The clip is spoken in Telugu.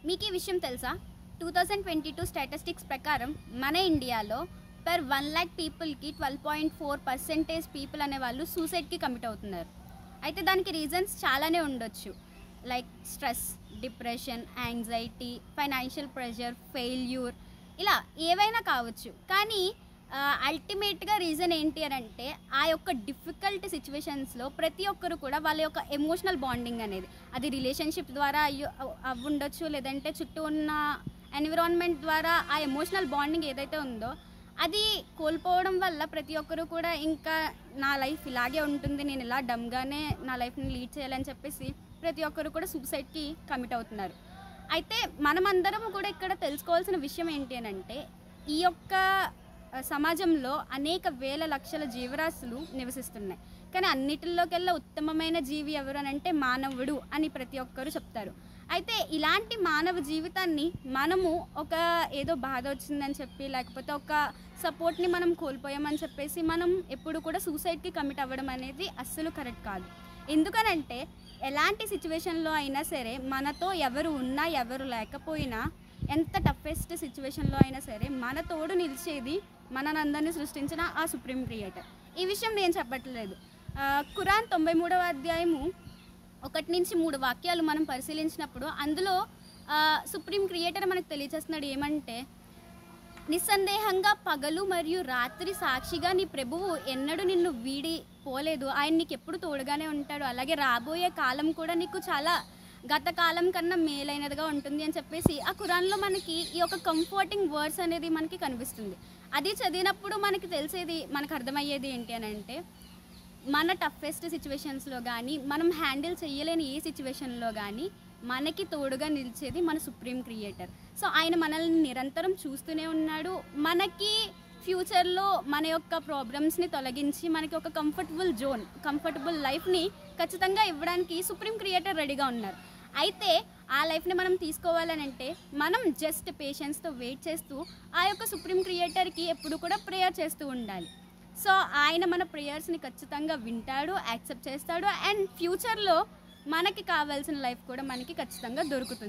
మీకు ఈ విషయం తెలుసా? 2022 స్టాటిస్టిక్స్ ప్రకారం మన ఇండియాలో పర్ 1 lakh పీపుల్కి 12.4% పీపుల్ అనేవాళ్ళు సూసైడ్కి కమిట్ అవుతున్నారు. అయితే దానికి రీజన్స్ చాలానే ఉండొచ్చు. Like stress, depression, anxiety, financial pressure, failure, ఇలా ఏవైనా కావచ్చు. కానీ అల్టిమేట్గా రీజన్ ఏంటి అని అంటే ఆ యొక్క డిఫికల్ట్ సిచ్యువేషన్స్లో ప్రతి ఒక్కరు కూడా వాళ్ళ యొక్క ఎమోషనల్ బాండింగ్ అనేది, అది రిలేషన్షిప్ ద్వారా అవ్వుండొచ్చు, లేదంటే చుట్టూ ఉన్న ఎన్విరాన్మెంట్ ద్వారా ఆ ఎమోషనల్ బాండింగ్ ఏదైతే ఉందో అది కోల్పోవడం వల్ల ప్రతి ఒక్కరు కూడా ఇంకా నా లైఫ్ ఇలాగే ఉంటుంది, నేను ఇలా డమ్గానే నా లైఫ్ని లీడ్ చేయాలని చెప్పేసి ప్రతి ఒక్కరు కూడా సూసైడ్కి కమిట్ అవుతున్నారు. అయితే మనమందరం కూడా ఇక్కడ తెలుసుకోవాల్సిన విషయం ఏంటి అని అంటే ఈ యొక్క సమాజంలో అనేక వేల లక్షల జీవరాశులు నివసిస్తున్నాయి. కానీ అన్నిటిలోకెల్లా ఉత్తమమైన జీవి ఎవరు అని అంటే మానవుడు అని ప్రతి ఒక్కరు చెప్తారు. అయితే ఇలాంటి మానవ జీవితాన్ని మనము ఒక ఏదో బాధ వచ్చిందని చెప్పి, లేకపోతే ఒక సపోర్ట్ని మనం కోల్పోయామని చెప్పేసి మనం ఎప్పుడు కూడా సూసైడ్కి కమిట్ అవ్వడం అనేది అస్సలు కరెక్ట్ కాదు. ఎందుకనంటే ఎలాంటి సిచ్యువేషన్లో అయినా సరే మనతో ఎవరు ఉన్నా ఎవరు లేకపోయినా, ఎంత టఫెస్ట్ సిచ్యువేషన్లో అయినా సరే మన తోడు నిలిచేది మనందరినీ సృష్టించిన ఆ సుప్రీం క్రియేటర్. ఈ విషయం నేను చెప్పట్లేదు. ఖురాన్ 93వ అధ్యాయము 1-3 వాక్యాలు మనం పరిశీలించినప్పుడు అందులో సుప్రీం క్రియేటర్ మనకు తెలియజేస్తున్నాడు ఏమంటే, నిస్సందేహంగా పగలు మరియు రాత్రి సాక్షిగా నీ ప్రభువు ఎన్నడూ నిన్ను వీడి పోలేదు, ఆయన నీకు ఎప్పుడు తోడుగానే ఉంటాడు, అలాగే రాబోయే కాలం కూడా నీకు చాలా గత కాలం కన్నా మేలైనదిగా ఉంటుంది అని చెప్పేసి ఆ ఖురాన్లో మనకి ఈ యొక్క కంఫర్టింగ్ వర్డ్స్ అనేది మనకి కనిపిస్తుంది. అది చదివినప్పుడు మనకి తెలిసేది, మనకు అర్థమయ్యేది ఏంటి అని అంటే మన టఫెస్ట్ సిచ్యువేషన్స్లో కానీ, మనం హ్యాండిల్ చేయలేని ఏ సిచ్యువేషన్లో కానీ మనకి తోడుగా నిలిచేది మన సుప్రీం క్రియేటర్. సో ఆయన మనల్ని నిరంతరం చూస్తూనే ఉన్నాడు. మనకి ఫ్యూచర్లో మన యొక్క ప్రాబ్లమ్స్ని తొలగించి మనకి ఒక కంఫర్టబుల్ లైఫ్ని ఖచ్చితంగా ఇవ్వడానికి సుప్రీం క్రియేటర్ రెడీగా ఉన్నారు. అయితే ఆ లైఫ్ని మనం తీసుకోవాలనంటే మనం జస్ట్ పేషెన్స్తో వెయిట్ చేస్తూ ఆ యొక్క సుప్రీం క్రియేటర్కి ఎప్పుడు కూడా ప్రేయర్ చేస్తూ ఉండాలి. సో ఆయన మన ప్రేయర్స్ని ఖచ్చితంగా వింటాడు, యాక్సెప్ట్ చేస్తాడు, అండ్ ఫ్యూచర్లో మనకి కావాల్సిన లైఫ్ కూడా మనకి ఖచ్చితంగా దొరుకుతుంది.